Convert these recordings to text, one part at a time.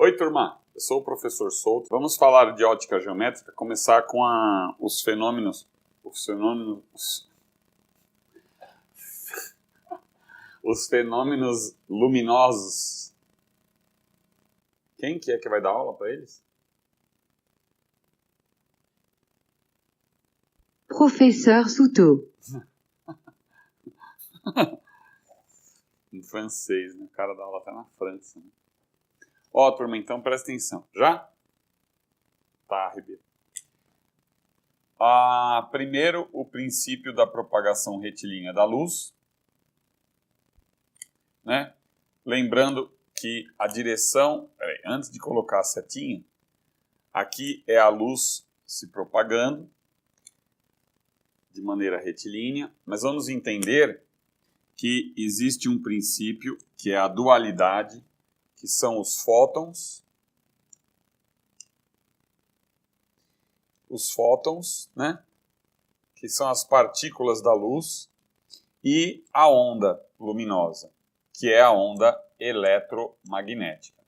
Oi, turma. Eu sou o professor Souto. Vamos falar de ótica geométrica, começar com os fenômenos luminosos. Quem que é que vai dar aula para eles? Professeur Souto. Em francês, né? O cara dá aula até na França. Né? Ó, turma, então presta atenção. Já? Tá, Ribeiro. Primeiro, o princípio da propagação retilínea da luz. Né? Lembrando que a direção... Peraí, antes de colocar a setinha, aqui é a luz se propagando de maneira retilínea, mas vamos entender que existe um princípio que é a dualidade, que são os fótons. Os fótons, né? Que são as partículas da luz, e a onda luminosa, que é a onda eletromagnética.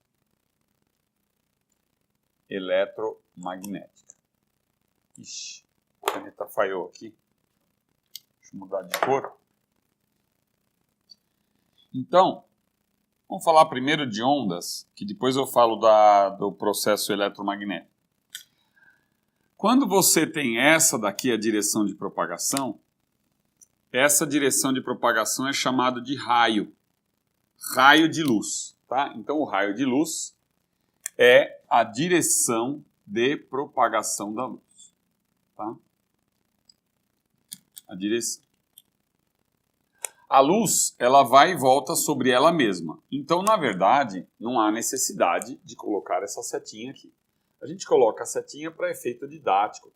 Ixi, a caneta falhou aqui. Deixa eu mudar de cor. Então, vamos falar primeiro de ondas, que depois eu falo do processo eletromagnético. Quando você tem essa daqui, a direção de propagação, essa direção de propagação é chamada de raio de luz. Tá? Então, o raio de luz é a direção de propagação da luz. Tá? A direção. A luz, ela vai e volta sobre ela mesma. Então, na verdade, não há necessidade de colocar essa setinha aqui. A gente coloca a setinha para efeito didático,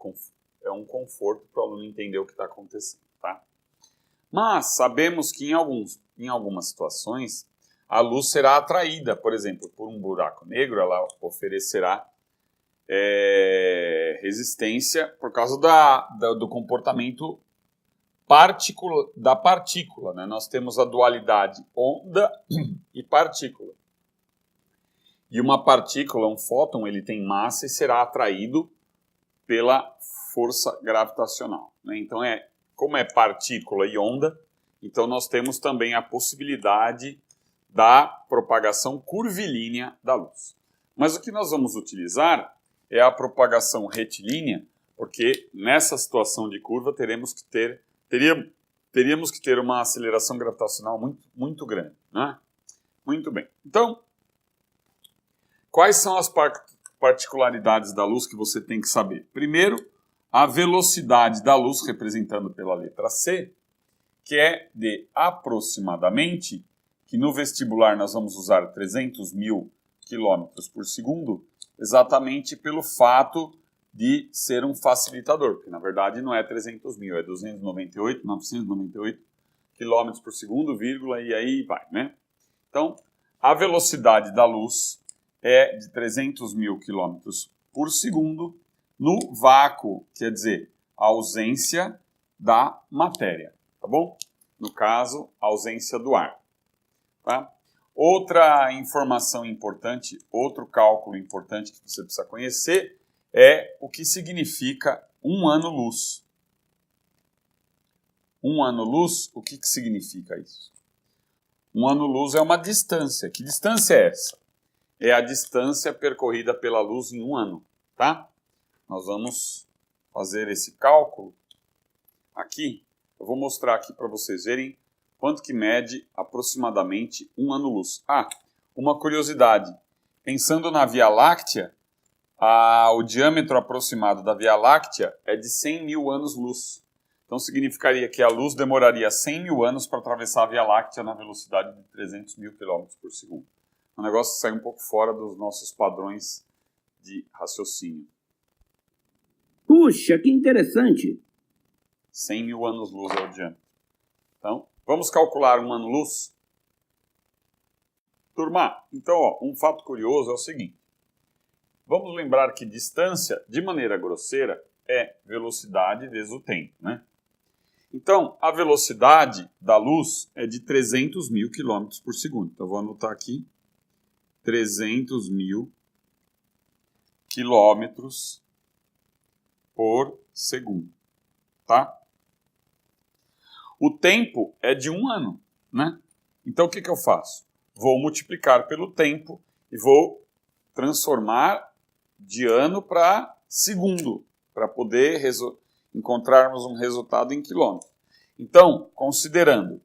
é um conforto para o aluno entender o que está acontecendo. Tá? Mas sabemos que em algumas situações, a luz será atraída, por exemplo, por um buraco negro, ela oferecerá resistência por causa do comportamento da partícula, né? Nós temos a dualidade onda e partícula. E uma partícula, um fóton, ele tem massa e será atraído pela força gravitacional. Né? Então, como é partícula e onda, então nós temos também a possibilidade da propagação curvilínea da luz. Mas o que nós vamos utilizar é a propagação retilínea, porque nessa situação de curva teríamos que ter uma aceleração gravitacional muito, muito grande. Né? Muito bem. Então, quais são as particularidades da luz que você tem que saber? Primeiro, a velocidade da luz, representando pela letra C, que é de aproximadamente, que no vestibular nós vamos usar 300 mil quilômetros por segundo, exatamente pelo fato de ser um facilitador, porque na verdade não é 300 mil, é 998 quilômetros por segundo, vírgula, e aí vai, né? Então, a velocidade da luz é de 300 mil quilômetros por segundo no vácuo, quer dizer, a ausência da matéria, tá bom? No caso, a ausência do ar. Tá? Outra informação importante, outro cálculo importante que você precisa conhecer é o que significa um ano-luz. Um ano-luz, o que significa isso? Um ano-luz é uma distância. Que distância é essa? É a distância percorrida pela luz em um ano. Tá? Nós vamos fazer esse cálculo aqui. Eu vou mostrar aqui para vocês verem quanto que mede aproximadamente um ano-luz. Uma curiosidade. Pensando na Via Láctea, o diâmetro aproximado da Via Láctea é de 100 mil anos-luz. Então significaria que a luz demoraria 100 mil anos para atravessar a Via Láctea na velocidade de 300 mil quilômetros por segundo. Um negócio que sai um pouco fora dos nossos padrões de raciocínio. Puxa, que interessante! 100 mil anos-luz é o diâmetro. Então, vamos calcular um ano-luz? Turma, então, um fato curioso é o seguinte. Vamos lembrar que distância, de maneira grosseira, é velocidade vezes o tempo, né? Então, a velocidade da luz é de 300 mil quilômetros por segundo. Então, vou anotar aqui 300 mil quilômetros por segundo, tá? O tempo é de 1 ano, né? Então, o que eu faço? Vou multiplicar pelo tempo e vou transformar de ano para segundo, para poder encontrarmos um resultado em quilômetros. Então, considerando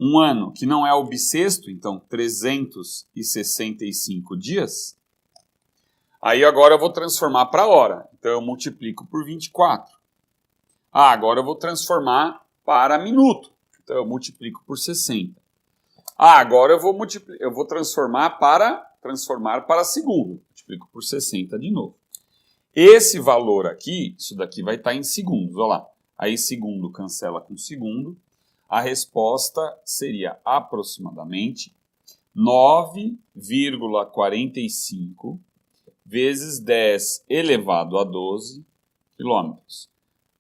um ano que não é o bissexto, então 365 dias, aí agora eu vou transformar para hora. Então eu multiplico por 24. Agora eu vou transformar para minuto. Então eu multiplico por 60. Agora eu vou transformar para segundo. Multiplico por 60 de novo. Esse valor aqui, isso daqui vai estar em segundos, olha lá. Aí segundo cancela com segundo. A resposta seria aproximadamente 9,45 vezes 10 elevado a 12 quilômetros.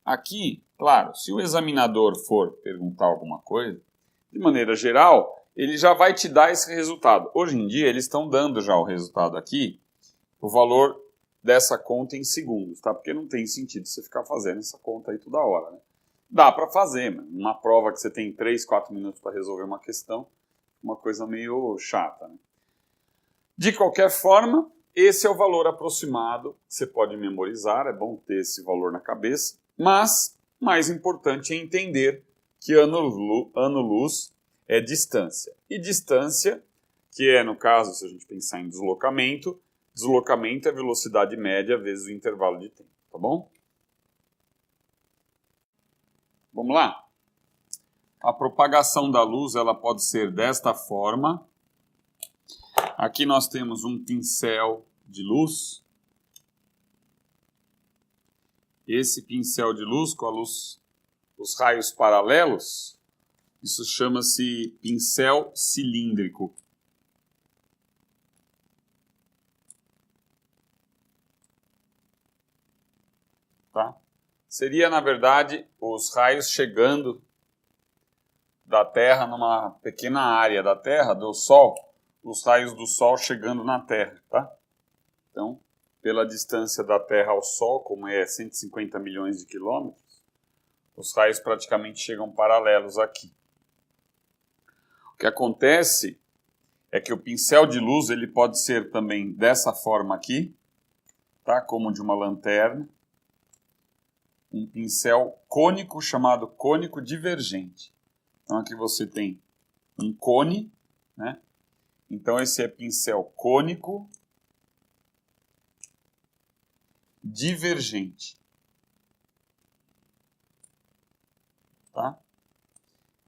Aqui, claro, se o examinador for perguntar alguma coisa, de maneira geral, ele já vai te dar esse resultado. Hoje em dia, eles estão dando já o resultado aqui, o valor dessa conta em segundos, tá? Porque não tem sentido você ficar fazendo essa conta aí toda hora, né? Dá para fazer, mas uma prova que você tem 3, 4 minutos para resolver uma questão, uma coisa meio chata, né? De qualquer forma, esse é o valor aproximado que você pode memorizar, é bom ter esse valor na cabeça, mas mais importante é entender que ano-luz é distância. E distância, que é, no caso, se a gente pensar em deslocamento, deslocamento é a velocidade média vezes o intervalo de tempo, tá bom? Vamos lá? A propagação da luz ela pode ser desta forma. Aqui nós temos um pincel de luz. Esse pincel de luz com a luz, os raios paralelos, isso chama-se pincel cilíndrico. Tá? Seria, na verdade, os raios chegando da Terra numa pequena área da Terra, do Sol, os raios do Sol chegando na Terra, tá? Então, pela distância da Terra ao Sol, como é 150 milhões de quilômetros, os raios praticamente chegam paralelos aqui. O que acontece é que o pincel de luz ele pode ser também dessa forma aqui, tá? Como de uma lanterna. Um pincel cônico chamado cônico divergente. Então aqui você tem um cone, né? Então esse é pincel cônico divergente. Tá?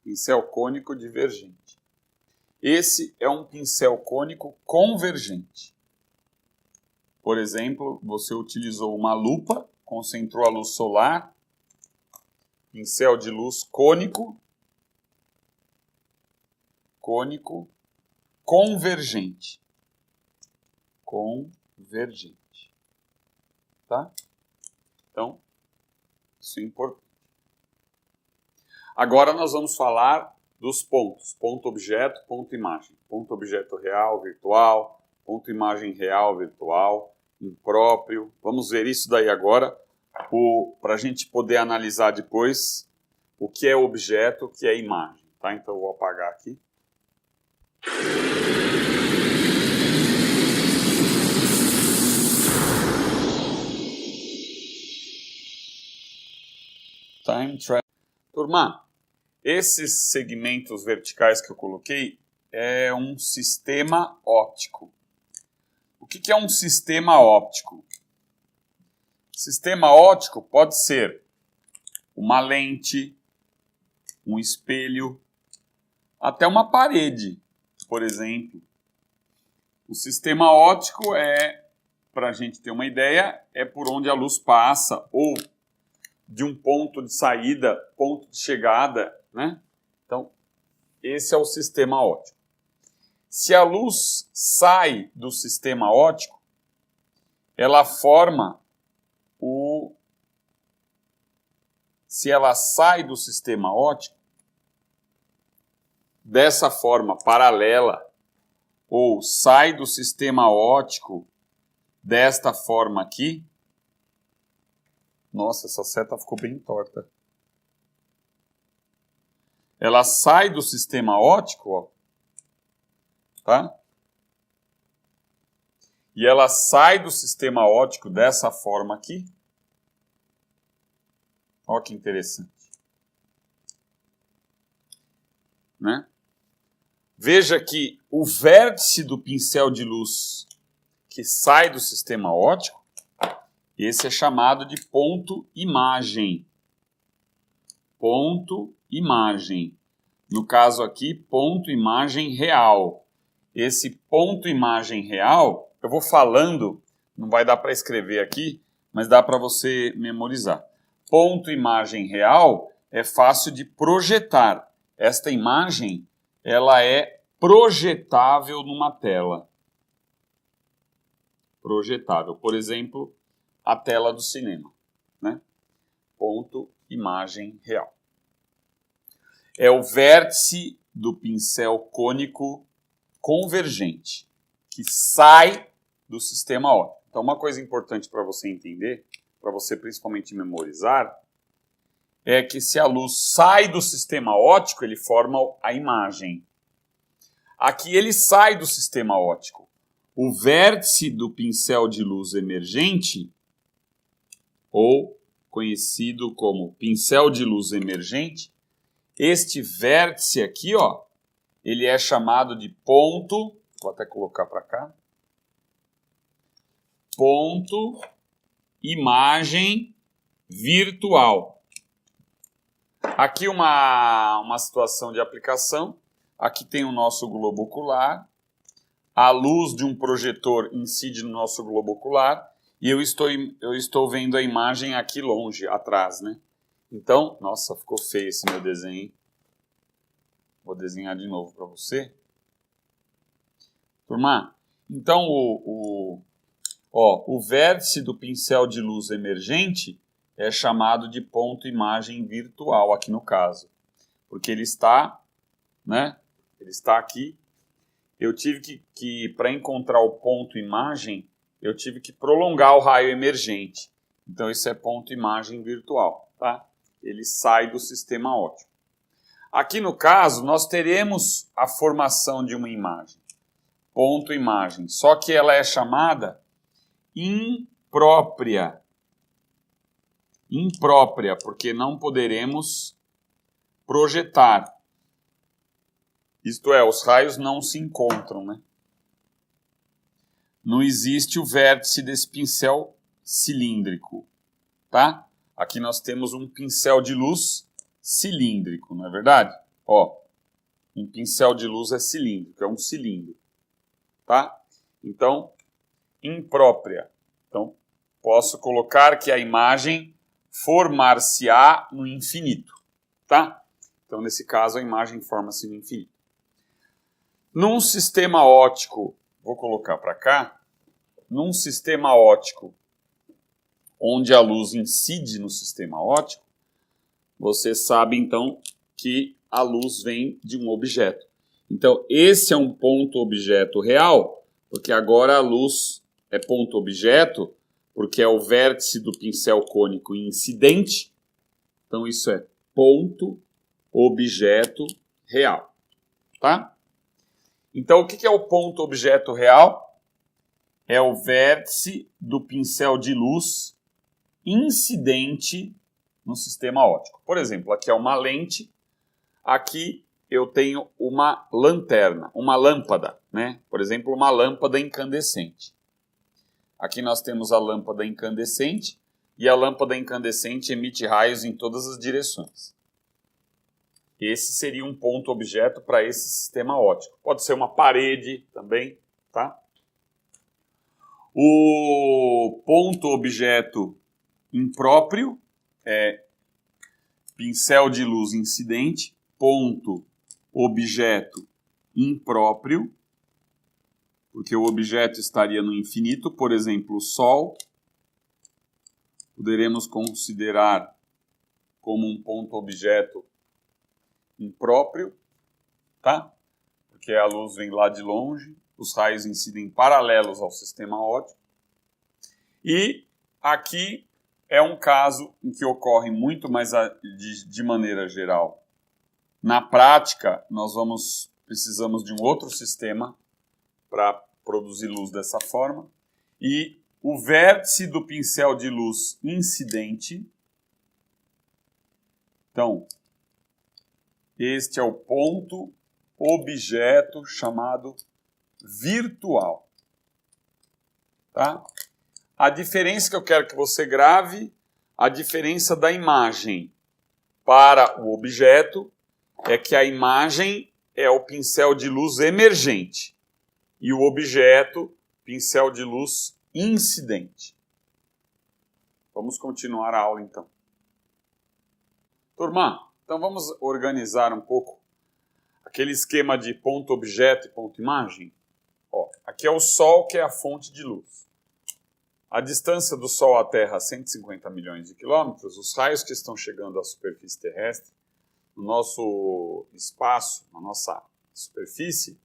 Pincel cônico divergente. Esse é um pincel cônico convergente. Por exemplo, você utilizou uma lupa, concentrou a luz solar, pincel de luz cônico convergente. Convergente. Tá? Então, isso é importante. Agora nós vamos falar dos pontos. Ponto objeto, ponto imagem. Ponto objeto real, virtual. Ponto imagem real, virtual. Impróprio. Vamos ver isso daí agora, para a gente poder analisar depois o que é objeto, o que é imagem. Tá? Então eu vou apagar aqui. Time travel. Turma, esses segmentos verticais que eu coloquei é um sistema óptico. O que é um sistema óptico? Sistema óptico pode ser uma lente, um espelho, até uma parede, por exemplo. O sistema óptico é, para a gente ter uma ideia, é por onde a luz passa, ou de um ponto de saída, ponto de chegada, né? Então, esse é o sistema óptico. Se a luz sai do sistema óptico, ela forma Se ela sai do sistema óptico, dessa forma paralela, ou sai do sistema óptico desta forma aqui. Nossa, essa seta ficou bem torta. Ela sai do sistema óptico, ó, tá? E ela sai do sistema óptico dessa forma aqui. Olha que interessante. Né? Veja que o vértice do pincel de luz que sai do sistema óptico, esse é chamado de ponto imagem. Ponto imagem. No caso aqui, ponto imagem real. Esse ponto imagem real, eu vou falando, não vai dar para escrever aqui, mas dá para você memorizar. Ponto imagem real é fácil de projetar. Esta imagem, ela é projetável numa tela. Projetável. Por exemplo, a tela do cinema, né? Ponto imagem real. É o vértice do pincel cônico convergente, que sai do sistema óptico. Então, uma coisa importante para você entender, para você principalmente memorizar, é que se a luz sai do sistema óptico, ele forma a imagem. Aqui ele sai do sistema óptico. O vértice do pincel de luz emergente, ou conhecido como pincel de luz emergente, este vértice aqui, ó, ele é chamado de ponto, vou até colocar para cá, ponto imagem virtual. Aqui uma situação de aplicação, aqui tem o nosso globo ocular, a luz de um projetor incide no nosso globo ocular e eu estou vendo a imagem aqui longe, atrás, né? Então, nossa, ficou feio esse meu desenho, hein? Vou desenhar de novo para você. Turma, então o vértice do pincel de luz emergente é chamado de ponto imagem virtual, aqui no caso. Porque ele está, né? Ele está aqui. Eu tive que para encontrar o ponto imagem, eu tive que prolongar o raio emergente. Então, isso é ponto imagem virtual, tá? Ele sai do sistema óptico. Aqui no caso, nós teremos a formação de uma imagem. Ponto imagem. Só que ela é chamada imprópria. Imprópria, porque não poderemos projetar. Isto é, os raios não se encontram, né? Não existe o vértice desse pincel cilíndrico, tá? Aqui nós temos um pincel de luz cilíndrico, não é verdade? Ó, um pincel de luz é cilíndrico, é um cilindro, tá? Então, imprópria. Então, posso colocar que a imagem formar-se-á no infinito, tá? Então, nesse caso, a imagem forma-se no infinito. Num sistema óptico, vou colocar para cá, num sistema óptico onde a luz incide no sistema óptico, você sabe, então, que a luz vem de um objeto. Então, esse é um ponto-objeto real, porque agora a luz é ponto-objeto, porque é o vértice do pincel cônico incidente. Então, isso é ponto-objeto real. Tá? Então, o que é o ponto-objeto real? É o vértice do pincel de luz incidente no sistema óptico. Por exemplo, aqui é uma lente, aqui eu tenho uma lanterna, uma lâmpada, né? Por exemplo, uma lâmpada incandescente. Aqui nós temos a lâmpada incandescente e a lâmpada incandescente emite raios em todas as direções. Esse seria um ponto-objeto para esse sistema óptico. Pode ser uma parede também, tá? O ponto-objeto impróprio é pincel de luz incidente, ponto-objeto impróprio, porque o objeto estaria no infinito, por exemplo, o Sol. Poderemos considerar como um ponto-objeto impróprio, tá? Porque a luz vem lá de longe, os raios incidem paralelos ao sistema óptico. E aqui é um caso em que ocorre muito, mas de maneira geral. Na prática, nós precisamos de um outro sistema para produzir luz dessa forma. E o vértice do pincel de luz incidente. Então, este é o ponto objeto chamado virtual. Tá? A diferença que eu quero que você grave, a diferença da imagem para o objeto é que a imagem é o pincel de luz emergente e o objeto, pincel de luz incidente. Vamos continuar a aula então. Turma, então vamos organizar um pouco aquele esquema de ponto objeto e ponto imagem. Ó, aqui é o Sol, que é a fonte de luz. A distância do Sol à Terra é 150 milhões de quilômetros. Os raios que estão chegando à superfície terrestre, no nosso espaço, na nossa superfície,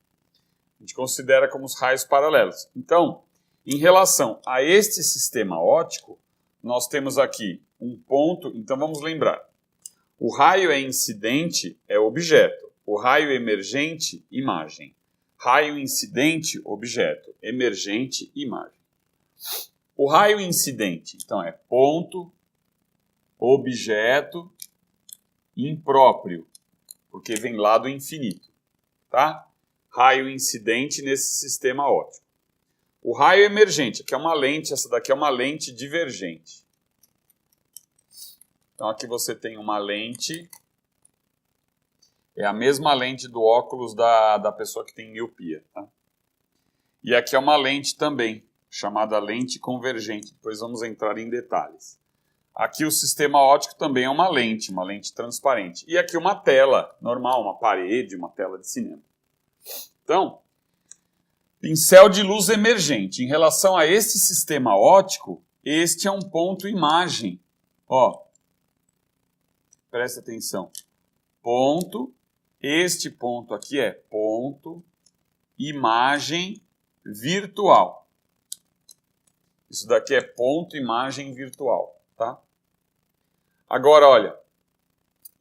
a gente considera como os raios paralelos. Então, em relação a este sistema óptico, nós temos aqui um ponto. Então, vamos lembrar. O raio é incidente, é objeto. O raio emergente, imagem. Raio incidente, objeto. Emergente, imagem. O raio incidente, então, é ponto, objeto, impróprio, porque vem lá do infinito, tá? Raio incidente nesse sistema óptico. O raio emergente, aqui é uma lente, essa daqui é uma lente divergente. Então, aqui você tem uma lente, é a mesma lente do óculos da pessoa que tem miopia, tá? E aqui é uma lente também, chamada lente convergente. Depois vamos entrar em detalhes. Aqui o sistema óptico também é uma lente transparente. E aqui uma tela normal, uma parede, uma tela de cinema. Então, pincel de luz emergente. Em relação a este sistema óptico, este é um ponto imagem. Ó, presta atenção. Ponto, este ponto aqui é ponto, imagem virtual. Isso daqui é ponto, imagem virtual, tá? Agora, olha,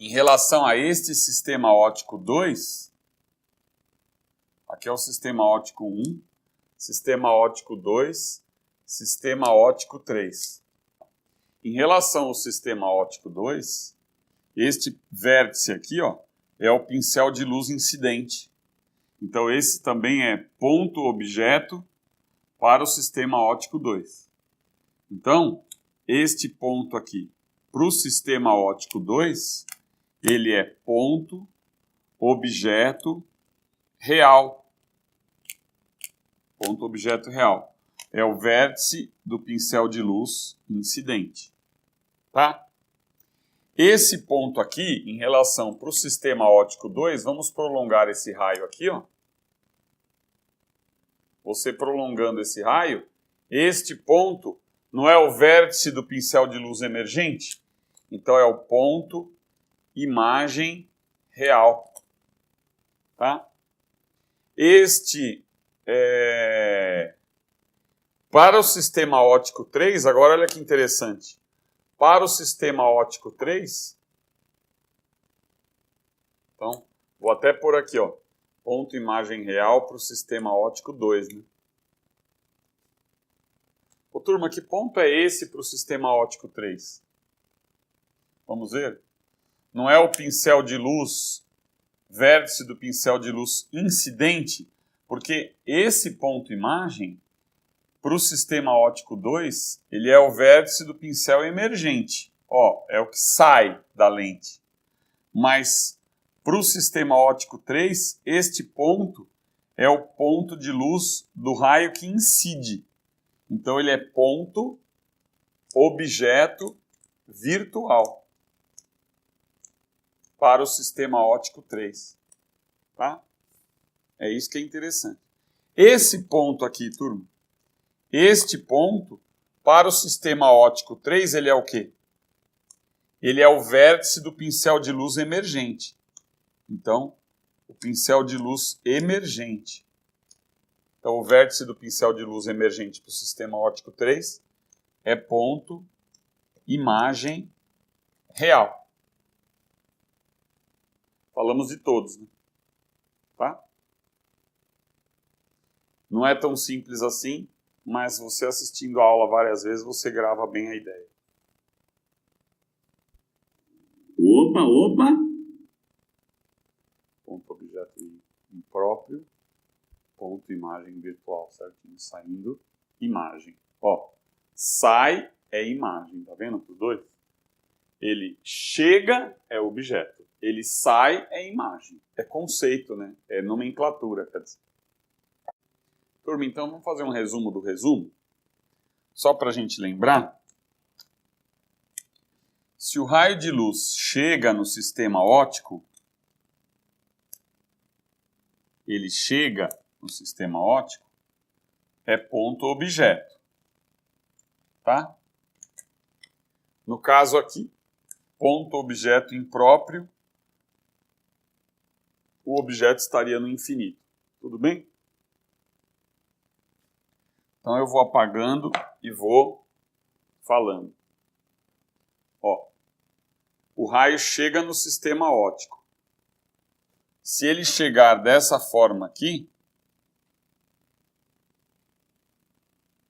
em relação a este sistema óptico 2, aqui é o sistema óptico 1, sistema óptico 2, sistema óptico 3. Em relação ao sistema óptico 2, este vértice aqui, ó, é o pincel de luz incidente. Então, esse também é ponto objeto para o sistema óptico 2. Então, este ponto aqui, para o sistema óptico 2, ele é ponto objeto real. Ponto objeto real. É o vértice do pincel de luz incidente. Tá? Esse ponto aqui, em relação para o sistema óptico 2, vamos prolongar esse raio aqui, ó. Você prolongando esse raio, este ponto não é o vértice do pincel de luz emergente? Então é o ponto imagem real. Tá? Para o sistema óptico 3, agora olha que interessante. Para o sistema óptico 3, então, vou até pôr aqui, ó. Ponto imagem real para o sistema óptico 2, né? Ô, turma, que ponto é esse para o sistema óptico 3? Vamos ver? Não é o pincel de luz, vértice do pincel de luz incidente, porque esse ponto imagem, para o sistema óptico 2, ele é o vértice do pincel emergente. Ó, é o que sai da lente. Mas para o sistema óptico 3, este ponto é o ponto de luz do raio que incide. Então, ele é ponto, objeto, virtual para o sistema óptico 3. Tá? É isso que é interessante. Esse ponto aqui, turma, este ponto, para o sistema óptico 3, ele é o quê? Ele é o vértice do pincel de luz emergente. Então, o pincel de luz emergente. Então, o vértice do pincel de luz emergente para o sistema óptico 3 é ponto, imagem, real. Falamos de todos, né? Tá? Não é tão simples assim, mas você assistindo a aula várias vezes, você grava bem a ideia. Opa, opa! Ponto objeto impróprio, ponto imagem virtual, certinho? Saindo, imagem. Ó, sai é imagem, tá vendo os dois? Ele chega é objeto, ele sai é imagem. É conceito, né? É nomenclatura, quer dizer. Turma, então vamos fazer um resumo do resumo? Só para a gente lembrar. Se o raio de luz chega no sistema óptico, ele chega no sistema óptico, é ponto objeto. Tá? No caso aqui, ponto objeto impróprio, o objeto estaria no infinito. Tudo bem? Então eu vou apagando e vou falando. Ó, o raio chega no sistema óptico. Se ele chegar dessa forma aqui,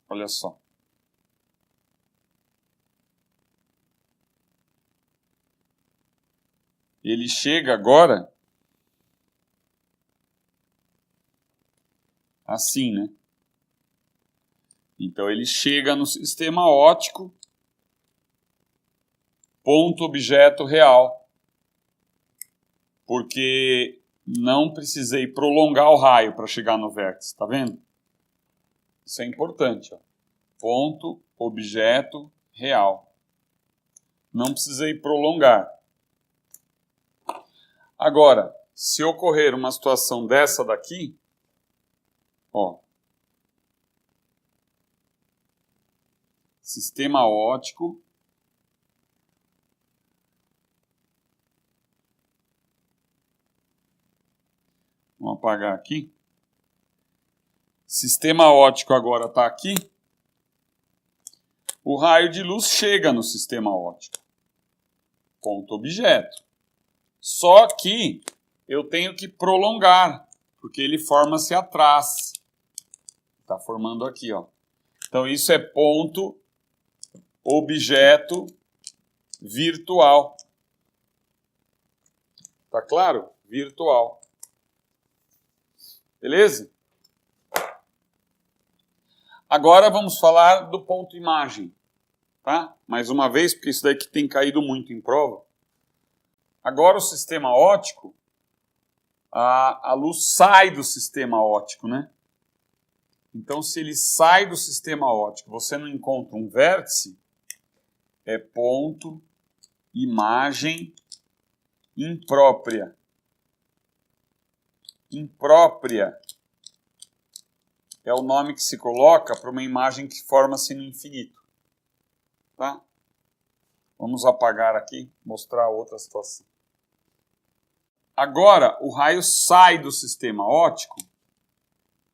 olha só. Ele chega agora assim, né? Então ele chega no sistema óptico, ponto objeto real, porque não precisei prolongar o raio para chegar no vértice, tá vendo? Isso é importante, ó. Ponto objeto real. Não precisei prolongar. Agora, se ocorrer uma situação dessa daqui, ó, sistema óptico, vamos apagar aqui. Sistema óptico agora está aqui. O raio de luz chega no sistema óptico. Ponto objeto. Só que eu tenho que prolongar, porque ele forma-se atrás. Está formando aqui, ó. Então isso é ponto objeto virtual. Tá claro? Virtual. Beleza? Agora vamos falar do ponto imagem, tá? Mais uma vez, porque isso daqui tem caído muito em prova. Agora o sistema óptico, a luz sai do sistema óptico, né? Então se ele sai do sistema óptico, você não encontra um vértice, é ponto imagem imprópria. Imprópria é o nome que se coloca para uma imagem que forma-se no infinito. Tá? Vamos apagar aqui, mostrar outra situação. Agora, o raio sai do sistema óptico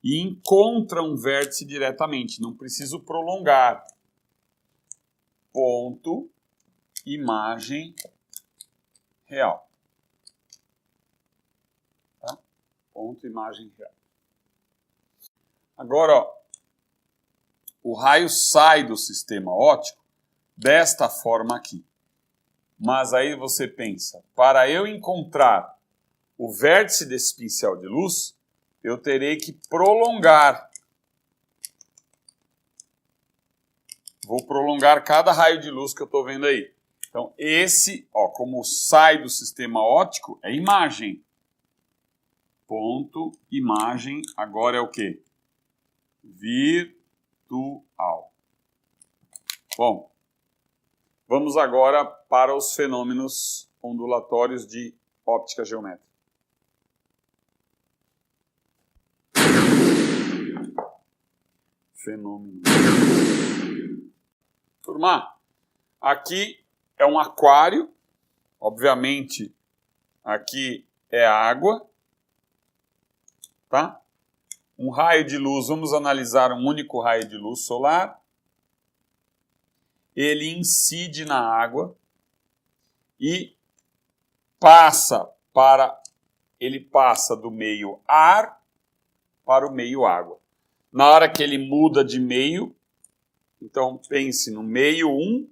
e encontra um vértice diretamente. Não preciso prolongar. Ponto, imagem real. Tá? Ponto, imagem real. Agora, ó, o raio sai do sistema óptico desta forma aqui. Mas aí você pensa, para eu encontrar o vértice desse pincel de luz, eu terei que prolongar. Vou prolongar cada raio de luz que eu estou vendo aí. Então, esse, ó, como sai do sistema óptico, é imagem. Ponto, imagem, agora é o quê? Virtual. Bom, vamos agora para os fenômenos ondulatórios de óptica geométrica. Fenômeno. Turma, aqui é um aquário, obviamente aqui é água, tá? Um raio de luz, vamos analisar um único raio de luz solar. ele incide na água e ele passa do meio ar para o meio água. Na hora que ele muda de meio, então pense no meio 1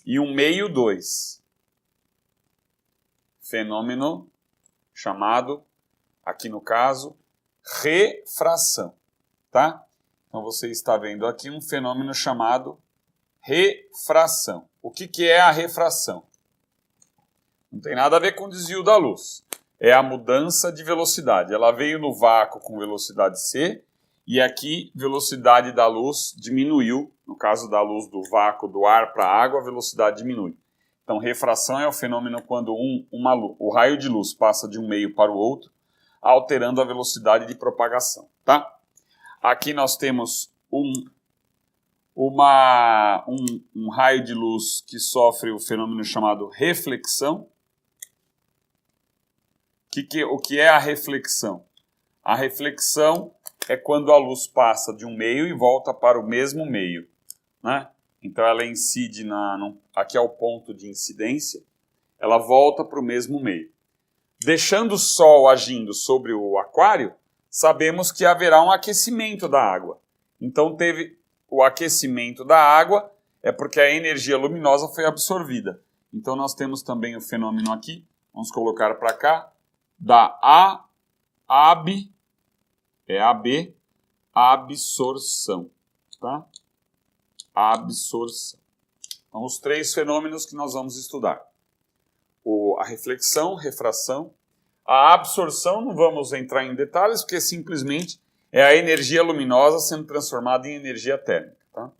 e um meio 2. Fenômeno chamado, aqui no caso, refração, tá? Então você está vendo aqui um fenômeno chamado refração. O que é a refração? Não tem nada a ver com o desvio da luz. É a mudança de velocidade. Ela veio no vácuo com velocidade c e aqui velocidade da luz diminuiu. No caso da luz do vácuo do ar para a água, a velocidade diminui. Então, refração é o fenômeno quando o raio de luz passa de um meio para o outro, alterando a velocidade de propagação, tá? Aqui nós temos um raio de luz que sofre o fenômeno chamado reflexão. O que é a reflexão? A reflexão é quando a luz passa de um meio e volta para o mesmo meio, né? Então ela incide aqui é o ponto de incidência, ela volta para o mesmo meio. Deixando o Sol agindo sobre o aquário, sabemos que haverá um aquecimento da água. Então teve o aquecimento da água, é porque a energia luminosa foi absorvida. Então nós temos também o fenômeno aqui, vamos colocar para cá, da absorção, tá? Absorção. Então, os três fenômenos que nós vamos estudar. A reflexão, refração. A absorção, não vamos entrar em detalhes, porque simplesmente é a energia luminosa sendo transformada em energia térmica, tá?